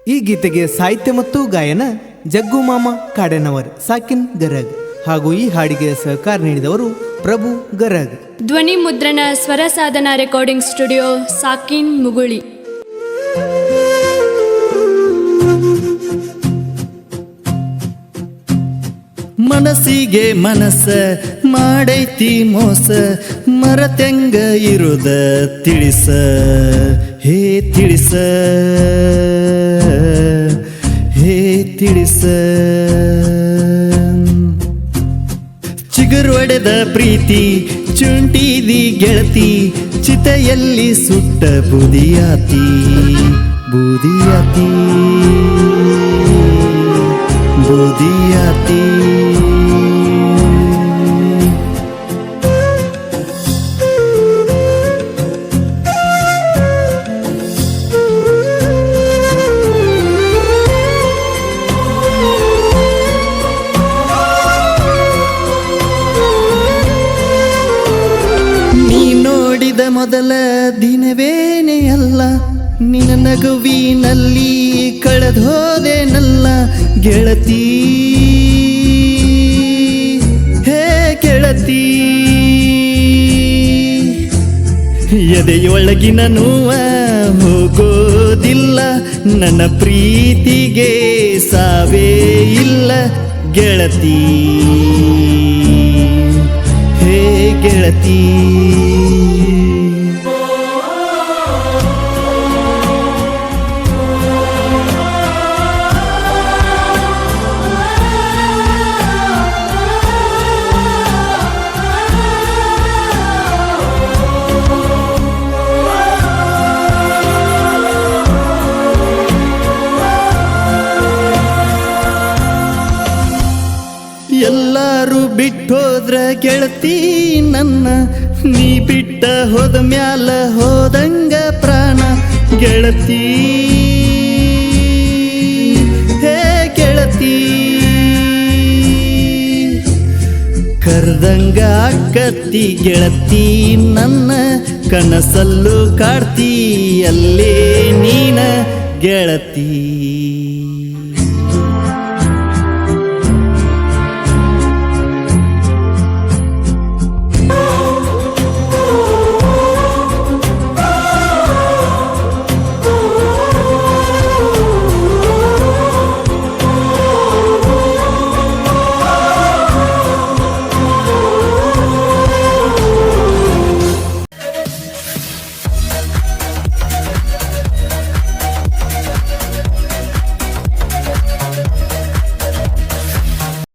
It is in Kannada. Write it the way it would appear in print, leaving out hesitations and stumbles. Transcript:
ಈ ಗೀತೆಗೆ ಸಾಹಿತ್ಯ ಮತ್ತು ಗಾಯನ ಜಗ್ಗು ಮಾಮ ಕಾಡೆನವರ್ ಸಾಕಿನ್ ಗರಗ್ ಹಾಗೂ ಈ ಹಾಡಿಗೆ ಸಹಕಾರ ನೀಡಿದವರು ಪ್ರಭು ಗರಗ್. ಧ್ವನಿ ಮುದ್ರಣ ಸ್ವರ ಸಾಧನ ರೆಕಾರ್ಡಿಂಗ್ ಸ್ಟುಡಿಯೋ ಸಾಕಿನ್ ಮುಗುಳಿ. ಮನಸ್ಸಿಗೆ ಮನಸ್ಸ ಮಾಡೈತಿ ಮೋಸ, ಮರತೆಂಗ ಇರುದ ತಿಳಿಸ, ಹೇ ತಿಳಿಸ, ಹೇ ತಿಳಿಸ. ಚಿಗುರೊಡೆದ ಪ್ರೀತಿ ಚುಂಟಿದಿ ಗೆಳತಿ, ಚಿತೆಯಲ್ಲಿ ಸುಟ್ಟ ಬೂದಿಯಾತಿ, ಬೂದಿಯಾತಿ, ಬೂದಿಯಾತಿ. ನೀ ನೋಡಿದ ಮೊದಲ ದಿನವೇನೆ ಅಲ್ಲ, ನಿನ್ನ ನಗುವಿನಲ್ಲಿ ಕಳೆದೋದೇನಲ್ಲ ಗೆಳತಿ, ಹೇ ಗೆಳತಿ. ಎದೆಯೊಳಗಿನ ನೋವ ಹೋಗೋದಿಲ್ಲ, ನನ್ನ ಪ್ರೀತಿಗೆ ಸಾವೇ ಇಲ್ಲ ಗೆಳತಿ, ಹೇ ಗೆಳತಿ. ಎಲ್ಲರೂ ಬಿಟ್ಟೋದ್ರ ಗೆಳತಿ ನನ್ನ, ನೀ ಬಿಟ್ಟ ಹೋದ ಮ್ಯಾಲ ಹೋದಂಗ ಪ್ರಾಣ ಗೆಳತಿ, ಹೇ ಗೆಳತಿ. ಕರ್ದಂಗ ಆಕತ್ತಿ ಗೆಳತಿ ನನ್ನ, ಕನಸಲ್ಲೂ ಕಾಡ್ತಿ ಅಲ್ಲೇ ನೀನ ಗೆಳತಿ.